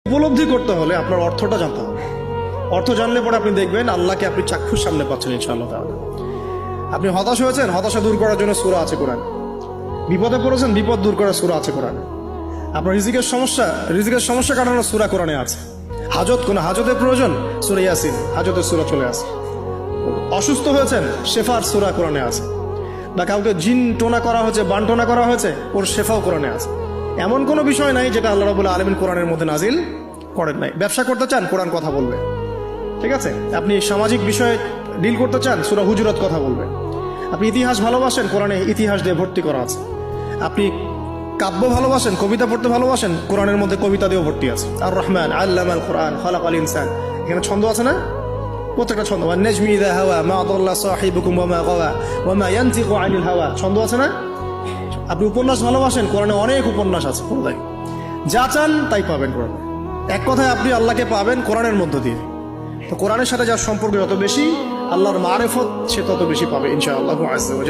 উপলব্ধি করতে হলে আপনার অর্থটা জানতে হবে। অর্থ জানলে পরে আপনি দেখবেন আল্লাহকে আপনি চাক্ষুষ সামনে পাচ্ছেন ইনশাআল্লাহ তাআলা। আপনি হতাশ হয়েছেন, হতাশা দূর করার জন্য সূরা আছে কোরআন। বিপদে পড়েছেন, বিপদ দূর করার সূরা আছে কোরআনে। আপনার রিজিকের সমস্যা কাটানোর সূরা কোরআনে আছে। কোনো হাজতের প্রয়োজন, সূরা ইয়াসিন, হাজতের সূরা চলে আসে। অসুস্থ হয়েছেন, শেফার সূরা কোরআনে আছে। বা কাউকে জিন টোনা করা হয়েছে, বানটোনা করা হয়েছে, ওর শেফাও কোরআনে আছে। এমন কোনো বিষয় নাই যেটা আল্লাহ রাব্বুল আলামিন কোরআনের মধ্যে নাজিল করেন নাই। ব্যবসা করতে চান, কোরআন কথা বলবে, ঠিক আছে? আপনি সামাজিক বিষয়ে ডিল করতে চান, সূরা হুজুরাত কথা বলবে। আপনি ইতিহাস ভালোবাসেন, কোরআনে ইতিহাস দিয়ে ভর্তি করা আছে। আপনি কাব্য ভালোবাসেন, কবিতা পড়তে ভালোবাসেন, কোরআনের মধ্যে কবিতা দিয়েও ভর্তি আছে। আর রহমান আল্লামাল কোরআন খালাকাল ইনসান, এখানে ছন্দ আছে না? প্রত্যেকটা ছন্দ। ওয়ান নাজমি ইযা হাওয়া মা দাল্লা সাহিবুকুম ওয়া মা গাওয়া ওয়া মা ইয়ানতিকু আনিল হাওয়া, ছন্দ আছে না? আপনি উপন্যাস ভালোবাসেন, কোরআনে অনেক উপন্যাস আছে। পড়াই যা চান তাই পাবেন কোরআনে। এক কথায় আপনি আল্লাহকে পাবেন কোরআনের মধ্য দিয়ে। তো কোরআনের সাথে যার সম্পর্ক যত বেশি, আল্লাহর মারিফত সে তত বেশি পাবে ইনশাআল্লাহু আযজা ওয়া জাল্লা।